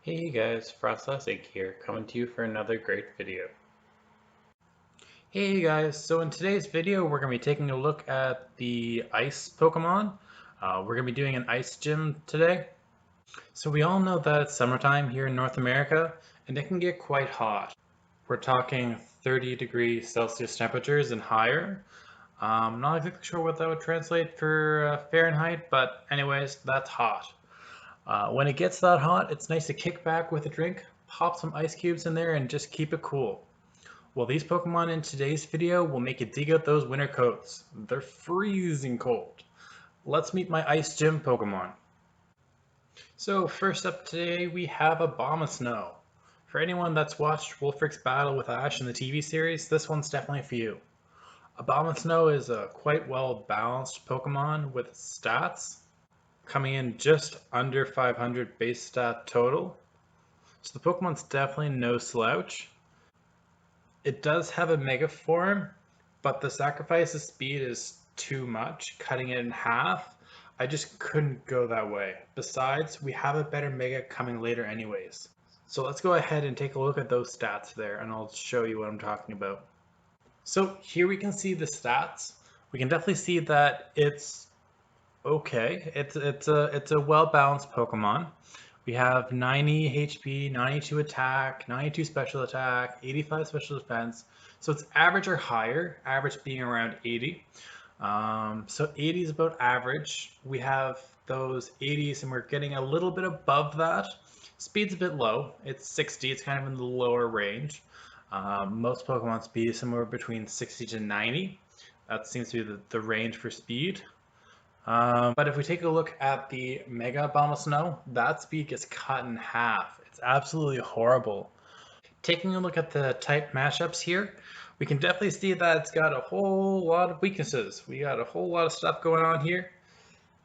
Hey guys, Frostlastic here, coming to you for another great video. Hey guys, so in today's video we're going to be taking a look at the ice Pokemon. We're going to be doing an ice gym today. So we all know that it's summertime here in North America, and it can get quite hot. We're talking 30 degrees Celsius temperatures and higher. Not exactly sure what that would translate for Fahrenheit, but anyways, that's hot. When it gets that hot, it's nice to kick back with a drink, pop some ice cubes in there, and just keep it cool. Well, these Pokemon in today's video will make you dig out those winter coats. They're freezing cold. Let's meet my Ice Gym Pokemon. So first up today, we have Abomasnow. For anyone that's watched Wulfric's battle with Ash in the TV series, this one's definitely for you. Abomasnow is a quite well balanced Pokemon with stats coming in just under 500 base stat total. So the Pokemon's definitely no slouch. It does have a Mega form, but the sacrifice of speed is too much, cutting it in half. I just couldn't go that way. Besides, we have a better Mega coming later anyways. So let's go ahead and take a look at those stats there, and I'll show you what I'm talking about. So here we can see the stats. We can definitely see that it's okay. It's a well-balanced Pokemon. We have 90 HP, 92 attack, 92 special attack, 85 special defense. So it's average or higher, average being around 80. So 80 is about average. We have those 80s and we're getting a little bit above that. Speed's a bit low. It's 60. It's kind of in the lower range. Most Pokemon speed is somewhere between 60 to 90. That seems to be the range for speed. But if we take a look at the Mega Abomasnow, that speed gets cut in half. It's absolutely horrible. Taking a look at the type mashups here, we can definitely see that it's got a whole lot of weaknesses. We got a whole lot of stuff going on here.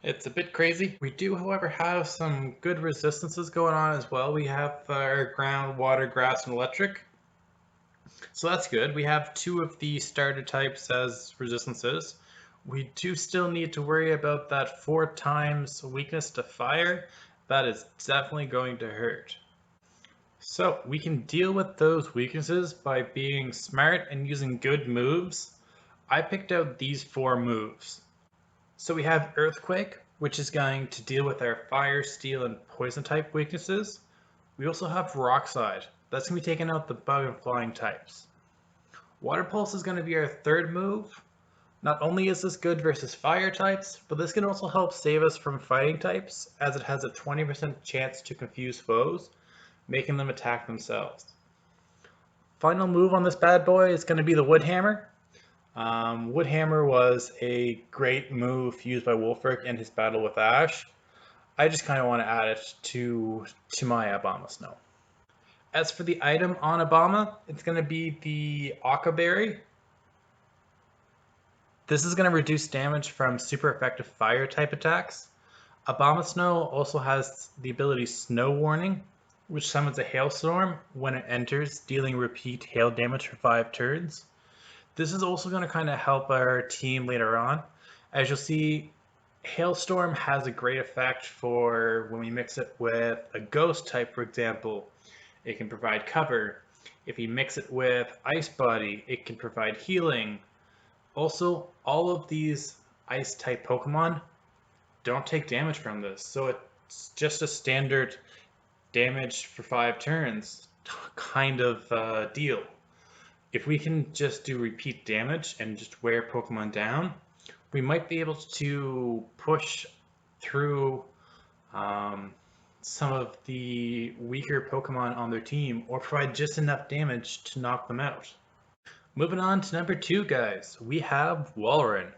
It's a bit crazy. We do, however, have some good resistances going on as well. We have our ground, water, grass, and electric. So that's good. We have two of the starter types as resistances. We do still need to worry about that 4 times weakness to fire. That is definitely going to hurt. So we can deal with those weaknesses by being smart and using good moves. I picked out these 4 moves. So we have Earthquake, which is going to deal with our fire, steel, and poison type weaknesses. We also have Rock Slide. That's going to be taking out the bug and flying types. Water Pulse is going to be our 3rd move. Not only is this good versus fire types, but this can also help save us from fighting types, as it has a 20% chance to confuse foes, making them attack themselves. Final move on this bad boy is going to be the Wood Hammer. Wood Hammer was a great move used by Wulfric in his battle with Ash. I just kind of want to add it to my Abomasnow. As for the item on Obama, it's going to be the Aqua Berry. This is going to reduce damage from super effective fire type attacks. Abomasnow also has the ability Snow Warning, which summons a hailstorm when it enters, dealing repeat hail damage for 5 turns. This is also going to kind of help our team later on. As you'll see, Hailstorm has a great effect for when we mix it with a Ghost type, for example. It can provide cover. If you mix it with Ice Body, it can provide healing. Also, all of these ice type Pokemon don't take damage from this, so it's just a standard damage for 5 turns kind of deal. If we can just do repeat damage and just wear Pokemon down, we might be able to push through some of the weaker Pokemon on their team or provide just enough damage to knock them out. Moving on to number 2, guys, we have Walrein.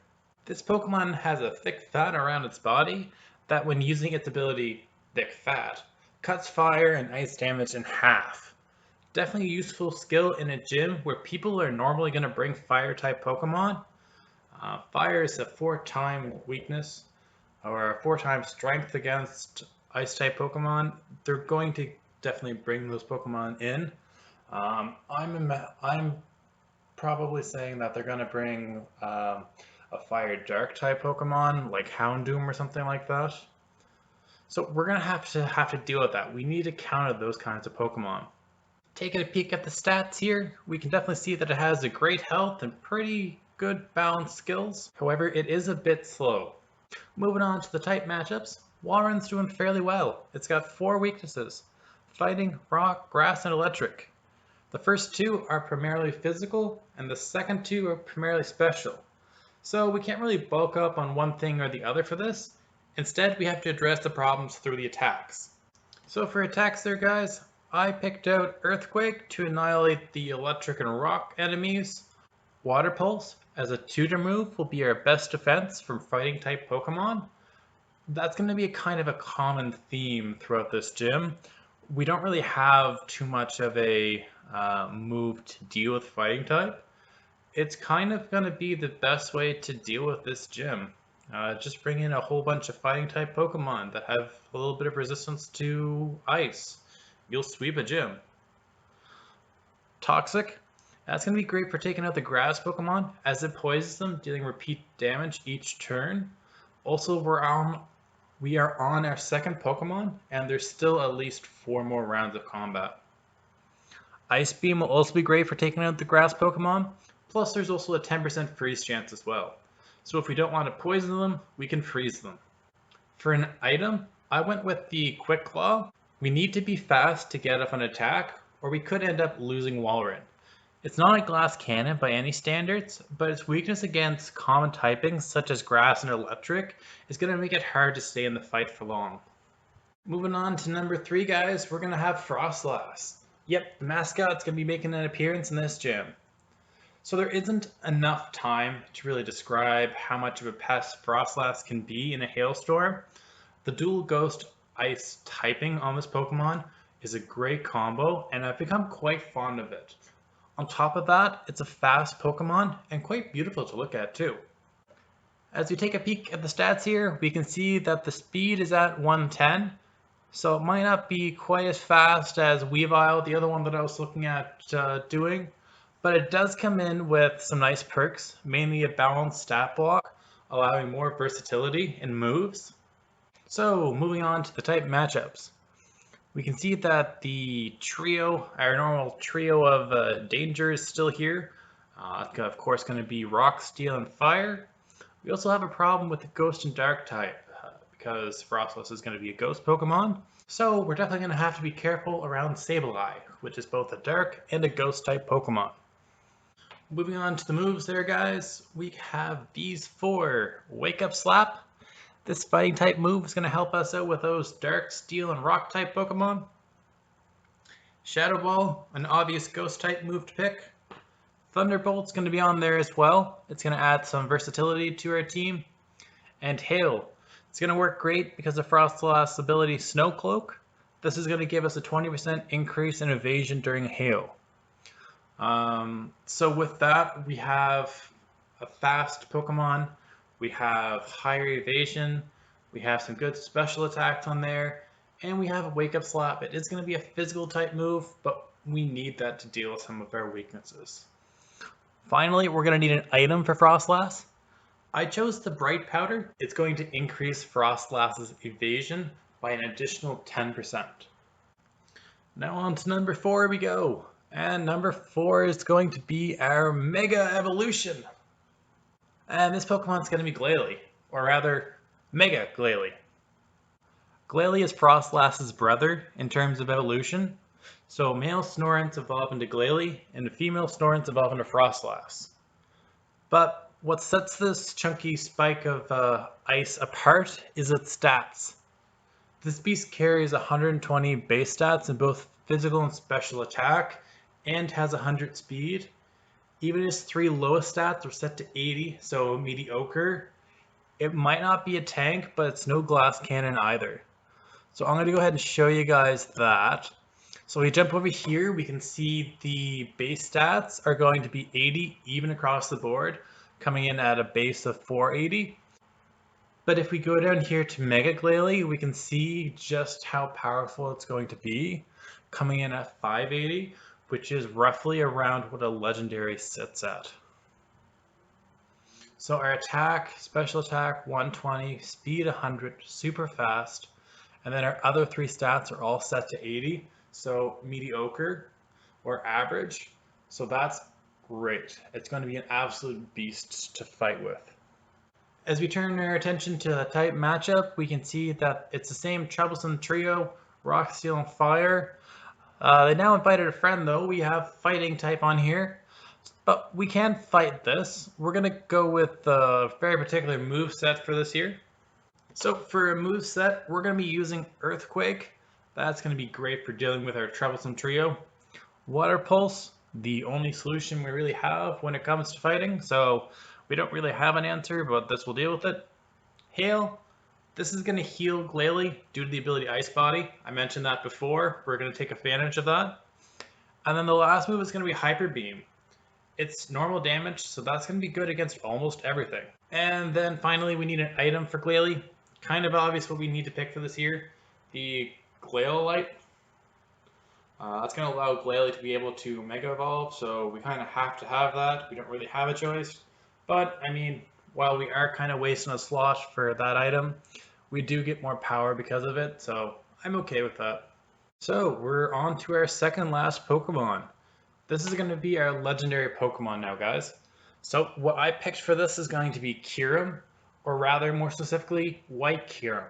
This Pokemon has a thick fat around its body that when using its ability, Thick Fat, cuts fire and ice damage in half. Definitely a useful skill in a gym where people are normally going to bring fire type Pokemon. Fire is a 4-time weakness or a 4-time strength against ice type Pokemon. They're going to definitely bring those Pokemon in. I'm probably saying that they're going to bring a fire dark type Pokemon like Houndoom or something like that. So we're gonna have to deal with that. We need to counter those kinds of Pokemon. Taking a peek at the stats here, we can definitely see that it has a great health and pretty good balanced skills. However, it is a bit slow. Moving on to the type matchups, Walrein's doing fairly well. It's got 4 weaknesses: fighting, rock, grass, and electric. The first 2 are primarily physical, and the second 2 are primarily special. So we can't really bulk up on one thing or the other for this. Instead, we have to address the problems through the attacks. So for attacks there, guys, I picked out Earthquake to annihilate the electric and rock enemies. Water Pulse as a tutor move will be our best defense from fighting type Pokemon. That's going to be a kind of a common theme throughout this gym. We don't really have too much of a move to deal with fighting type. It's kind of going to be the best way to deal with this gym. Just bring in a whole bunch of fighting type Pokemon that have a little bit of resistance to ice. You'll sweep a gym. Toxic. That's going to be great for taking out the grass Pokemon as it poisons them, dealing repeat damage each turn. Also, we are on our second Pokemon, and there's still at least 4 more rounds of combat. Ice Beam will also be great for taking out the grass Pokemon, plus there's also a 10% freeze chance as well. So if we don't want to poison them, we can freeze them. For an item, I went with the Quick Claw. We need to be fast to get up an attack, or we could end up losing Walrein. It's not a glass cannon by any standards, but its weakness against common typings such as grass and electric is going to make it hard to stay in the fight for long. Moving on to number 3, guys, we're going to have Frostlass. Yep, the mascot's going to be making an appearance in this gym. So there isn't enough time to really describe how much of a pest Frostlass can be in a hailstorm. The dual ghost ice typing on this Pokemon is a great combo, and I've become quite fond of it. On top of that, it's a fast Pokemon and quite beautiful to look at too. As we take a peek at the stats here, we can see that the speed is at 110, so it might not be quite as fast as Weavile, the other one that I was looking at doing, but it does come in with some nice perks, mainly a balanced stat block, allowing more versatility in moves. So moving on to the type matchups. We can see that the trio, our normal trio of danger is still here. Of course, going to be Rock, Steel, and Fire. We also have a problem with the Ghost and Dark type because Frostlass is going to be a Ghost Pokemon. So we're definitely going to have to be careful around Sableye, which is both a Dark and a Ghost type Pokemon. Moving on to the moves there, guys, we have these 4. Wake Up Slap. This fighting type move is going to help us out with those Dark, Steel, and Rock type Pokemon. Shadow Ball, an obvious Ghost type move to pick. Thunderbolt's going to be on there as well. It's going to add some versatility to our team. And Hail. It's going to work great because of Frostlass' ability Snow Cloak. This is going to give us a 20% increase in evasion during Hail. So with that, we have a fast Pokemon. We have higher evasion, we have some good special attacks on there, and we have a Wake Up Slap. It is going to be a physical type move, but we need that to deal with some of our weaknesses. Finally, we're going to need an item for Frostlass. I chose the Bright Powder. It's going to increase Frostlass's evasion by an additional 10%. Now on to number 4 we go. And number 4 is going to be our Mega Evolution. And this Pokemon's going to be Glalie, or rather, Mega Glalie. Glalie is Frostlass's brother in terms of evolution. So male Snorants evolve into Glalie, and female Snorants evolve into Frostlass. But what sets this chunky spike of ice apart is its stats. This beast carries 120 base stats in both physical and special attack, and has 100 speed. Even its 3 lowest stats are set to 80, so mediocre. It might not be a tank, but it's no glass cannon either. So I'm going to go ahead and show you guys that. So we jump over here, we can see the base stats are going to be 80 even across the board, coming in at a base of 480. But if we go down here to Mega Glalie, we can see just how powerful it's going to be, coming in at 580. Which is roughly around what a legendary sits at. So our attack, special attack 120, speed 100, super fast. And then our other three stats are all set to 80, so mediocre or average. So that's great. It's going to be an absolute beast to fight with. As we turn our attention to the type matchup, we can see that it's the same troublesome trio, Rock, Steel, and Fire. They now invited a friend though. We have fighting type on here, but we can fight this. We're going to go with a very particular move set for this here. So for a move set, we're going to be using Earthquake. That's going to be great for dealing with our troublesome trio. Water Pulse, the only solution we really have when it comes to fighting, so we don't really have an answer, but this will deal with it. Hail, this is going to heal Glalie due to the ability Ice Body. I mentioned that before. We're going to take advantage of that. And then the last move is going to be Hyper Beam. It's normal damage, so that's going to be good against almost everything. And then finally, we need an item for Glalie. Kind of obvious what we need to pick for this here. The Glalie. That's going to allow Glalie to be able to Mega Evolve, so we kind of have to have that. We don't really have a choice. But, I mean, while we are kind of wasting a slot for that item, we do get more power because of it, so I'm okay with that. So, we're on to our second last Pokemon. This is going to be our legendary Pokemon now, guys. So, what I picked for this is going to be Kyurem, or rather, more specifically, White Kyurem.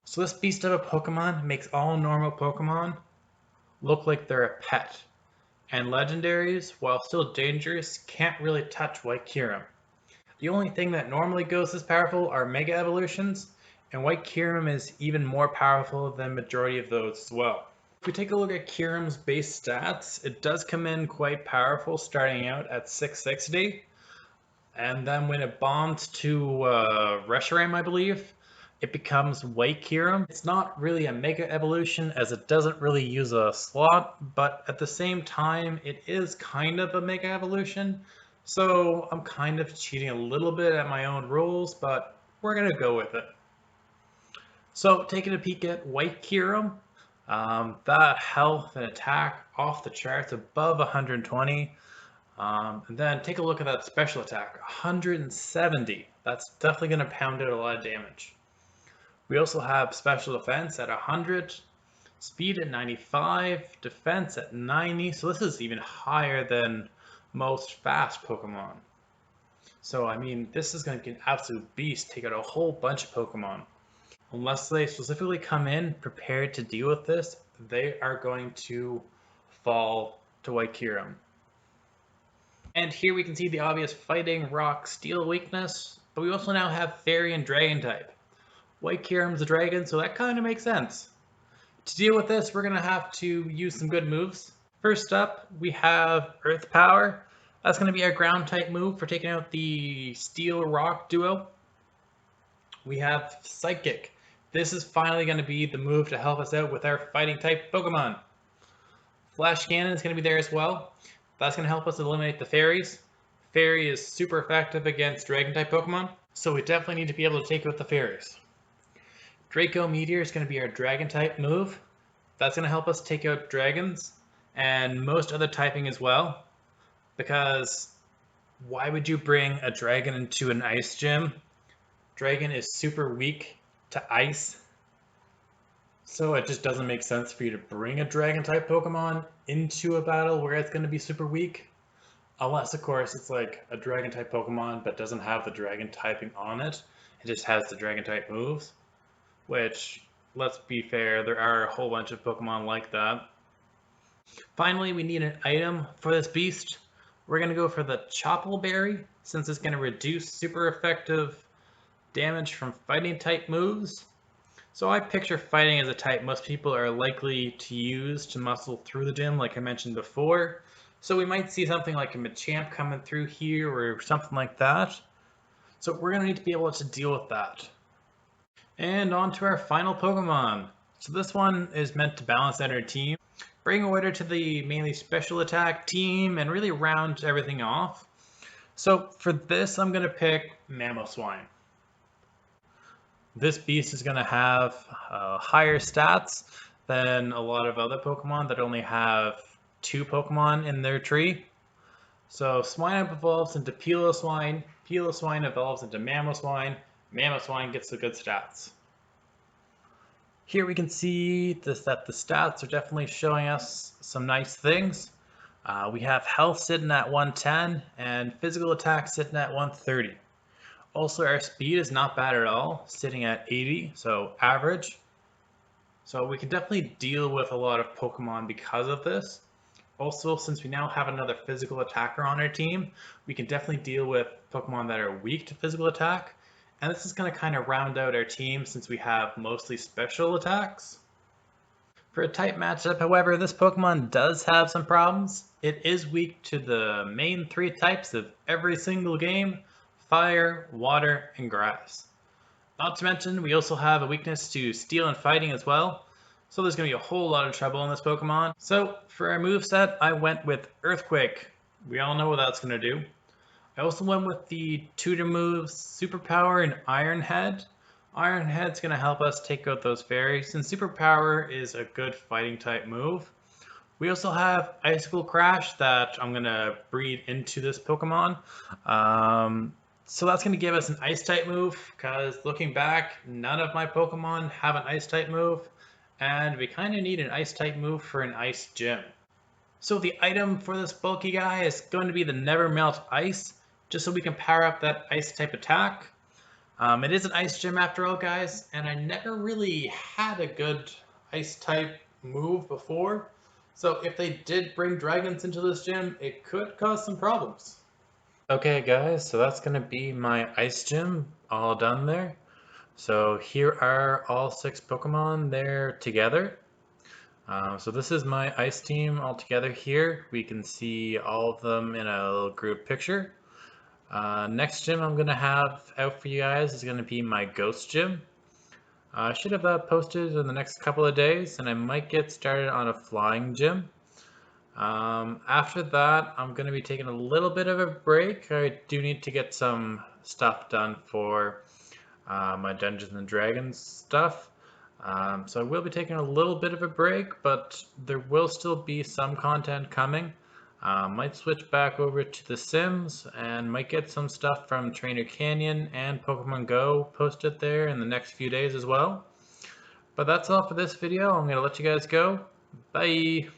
So this beast of a Pokemon makes all normal Pokemon look like they're a pet. And legendaries, while still dangerous, can't really touch White Kyurem. The only thing that normally goes as powerful are Mega Evolutions, and White Kyurem is even more powerful than majority of those as well. If we take a look at Kyurem's base stats, it does come in quite powerful, starting out at 660. And then when it bonds to Reshiram, I believe, it becomes White Kyurem. It's not really a Mega Evolution as it doesn't really use a slot, but at the same time, it is kind of a Mega Evolution. So I'm kind of cheating a little bit at my own rules, but we're going to go with it. So taking a peek at White Kyurem, that health and attack off the charts above 120. And then take a look at that special attack, 170. That's definitely going to pound out a lot of damage. We also have special defense at 100, speed at 95, defense at 90. So this is even higher than most fast Pokemon. So I mean, this is going to be an absolute beast, take out a whole bunch of Pokemon. Unless they specifically come in prepared to deal with this, they are going to fall to White Kyurem. And here we can see the obvious fighting, rock, steel weakness, but we also now have fairy and dragon type. White Kyurem's a dragon, so that kind of makes sense. To deal with this, we're going to have to use some good moves. First up, we have Earth Power. That's going to be our ground type move for taking out the steel rock duo. We have Psychic. This is finally going to be the move to help us out with our fighting type Pokemon. Flash Cannon is going to be there as well. That's going to help us eliminate the fairies. Fairy is super effective against dragon type Pokemon, so we definitely need to be able to take out the fairies. Draco Meteor is going to be our dragon type move. That's going to help us take out dragons and most other typing as well, because why would you bring a dragon into an ice gym? Dragon is super weak to ice, so it just doesn't make sense for you to bring a dragon type Pokemon into a battle where it's going to be super weak. Unless, of course, it's like a dragon type Pokemon but doesn't have the dragon typing on it. It just has the dragon type moves. Which, let's be fair, there are a whole bunch of Pokemon like that. Finally, we need an item for this beast. We're going to go for the Chople Berry, since it's going to reduce super effective damage from fighting type moves. So I picture fighting as a type most people are likely to use to muscle through the gym, like I mentioned before. So we might see something like a Machamp coming through here or something like that. So we're going to need to be able to deal with that. And on to our final Pokemon. So this one is meant to balance out our team, bring order to the mainly special attack team, and really round everything off. So for this, I'm going to pick Mamoswine. This beast is going to have higher stats than a lot of other Pokemon that only have 2 Pokemon in their tree. So Swinub evolves into Piloswine, Piloswine evolves into Mamoswine, Mamoswine gets the good stats. Here we can see that the stats are definitely showing us some nice things. We have health sitting at 110 and physical attack sitting at 130. Also, our speed is not bad at all, sitting at 80, so average. So we can definitely deal with a lot of Pokemon because of this. Also, since we now have another physical attacker on our team, we can definitely deal with Pokemon that are weak to physical attack. And this is going to kind of round out our team since we have mostly special attacks. For a type matchup, however, this Pokemon does have some problems. It is weak to the main three types of every single game: fire, water, and grass. Not to mention, we also have a weakness to steel and fighting as well. So there's going to be a whole lot of trouble in this Pokemon. So for our moveset, I went with Earthquake. We all know what that's going to do. I also went with the tutor moves Superpower and Iron Head. Iron Head's going to help us take out those fairies, and Superpower is a good fighting type move. We also have Icicle Crash that I'm going to breed into this Pokemon. So that's going to give us an Ice type move, because looking back, none of my Pokemon have an Ice type move, and we kind of need an Ice type move for an Ice Gym. So the item for this bulky guy is going to be the Never Melt Ice, just so we can power up that Ice type attack. It is an Ice Gym after all, guys, and I never really had a good Ice type move before. So if they did bring dragons into this gym, it could cause some problems. Okay guys, so that's going to be my Ice Gym all done there. So here are all 6 Pokemon there together. So this is my Ice team all together here. We can see all of them in a little group picture. Next gym I'm going to have out for you guys is going to be my Ghost Gym. I should have that posted in the next couple of days, and I might get started on a Flying Gym. After that, I'm going to be taking a little bit of a break. I do need to get some stuff done for my Dungeons and Dragons stuff. So I will be taking a little bit of a break, but there will still be some content coming. Might switch back over to The Sims and might get some stuff from Trainer Canyon and Pokemon Go posted there in the next few days as well. But that's all for this video. I'm going to let you guys go. Bye!